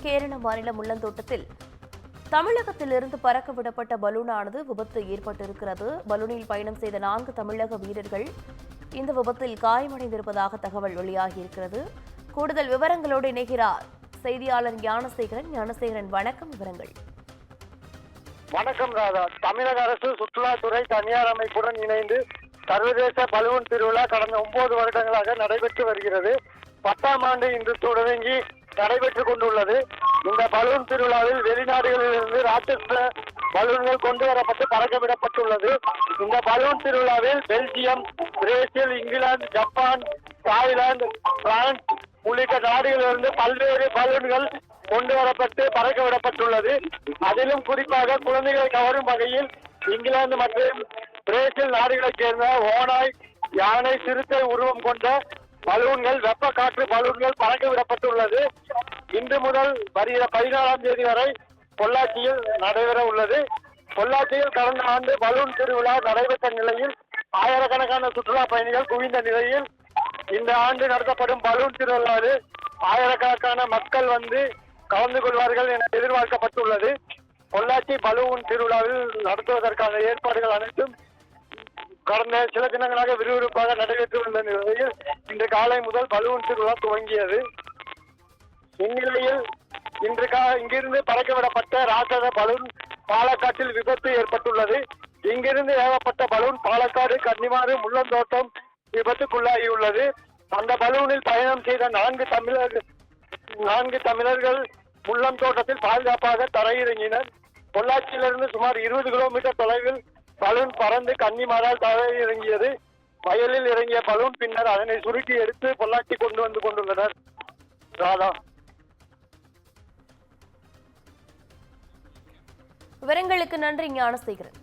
கேரள மாநிலம் முள்ளந்தோட்டத்தில் தமிழகத்திலிருந்து பறக்க விடப்பட்ட பலூனானது விபத்து ஏற்பட்டிருக்கிறது. பலூனில் பயணம் செய்த 4 தமிழக வீரர்கள் இந்த விபத்தில் காயமடைந்திருப்பதாக தகவல் வெளியாகியிருக்கிறது. கூடுதல் விவரங்களோடு இணைகிறார் செய்தியாளர் ஞானசேகரன். ஞானசேகரன், வணக்கம். விவரங்கள். வணக்கம் ராதா. தமிழக அரசு சுற்றுலாத்துறை தனியார் அமைப்புடன் இணைந்து சர்வதேச பலூன் திருவிழா கடந்த 9 வருடங்களாக நடைபெற்று வருகிறது. 10ஆம் ஆண்டு இன்று தொடங்கி நடைபெற்றுக் கொண்டுள்ளது. இந்த பலூன் திருவிழாவில் வெளிநாடுகளிலிருந்து ராட்சச பலூன்கள் கொண்டு வரப்பட்டு பறக்கவிடப்பட்டுள்ளது. இந்த பலூன் திருவிழாவில் Belgium, Brazil, England, Japan, Thailand, France உள்ளிட்ட நாடுகளிலிருந்து பல்வேறு பலூன்கள் கொண்டு வரப்பட்டு பறக்கவிடப்பட்டுள்ளது. அதிலும் குறிப்பாக குழந்தைகளை கவரும் வகையில் இங்கிலாந்து மற்றும் பிரேசில் நாடுகளைச் சேர்ந்த ஓநாய், யானை, சிறுத்தை உருவம் கொண்ட பலூன்கள், வெப்ப காற்று பலூன்கள் பறக்கவிடப்பட்டுள்ளது. இன்று முதல் வருகிற 14ஆம் தேதி வரை பொள்ளாச்சியில் நடைபெற உள்ளது. பொள்ளாச்சியில் கடந்த ஆண்டு பலூன் திருவிழா நடைபெற்ற நிலையில் ஆயிரக்கணக்கான சுற்றுலா பயணிகள் குவிந்த நிலையில் இந்த ஆண்டு நடத்தப்படும் பலூன் திருவிழாவில் ஆயிரக்கணக்கான மக்கள் வந்து கலந்து கொள்வார்கள் என எதிர்பார்க்கப்பட்டுள்ளது. பொள்ளாச்சி பலூன் திருவிழாவில் நடத்துவதற்கான ஏற்பாடுகள் அனைத்தும் கடந்த சில தினங்களாக விறுவிறுப்பாக நடைபெற்று வந்த நிலையில் இன்று காலை முதல் பலூன் திருவிழா துவங்கியது. இந்நிலையில் இங்கிருந்து பறக்கவிடப்பட்ட ராட்சத பலூன் பாலக்காட்டில் விபத்து ஏற்பட்டுள்ளது. இங்கிருந்து ஏவப்பட்ட பலூன் பாலக்காடு, கன்னிமாறு, முள்ளந்தோட்டம் விபத்துக்குள்ளாகியுள்ளது. அந்த பலூனில் பயணம் செய்த 4 தமிழர்கள் முள்ளந்தோட்டத்தில் பாதுகாப்பாக தரையிறங்கினர். பொள்ளாச்சியிலிருந்து சுமார் 20 கிலோமீட்டர் தொலைவில் பலூன் பறந்து கன்னிமாரால் தரையிறங்கியது. வயலில் இறங்கிய பலூன் பின்னர் அதனை சுருட்டி எடுத்து பொள்ளாச்சி கொண்டு வந்து கொண்டுள்ளனர். ராதா. விவரங்களுக்கு நன்றி ஞானசேகரன்.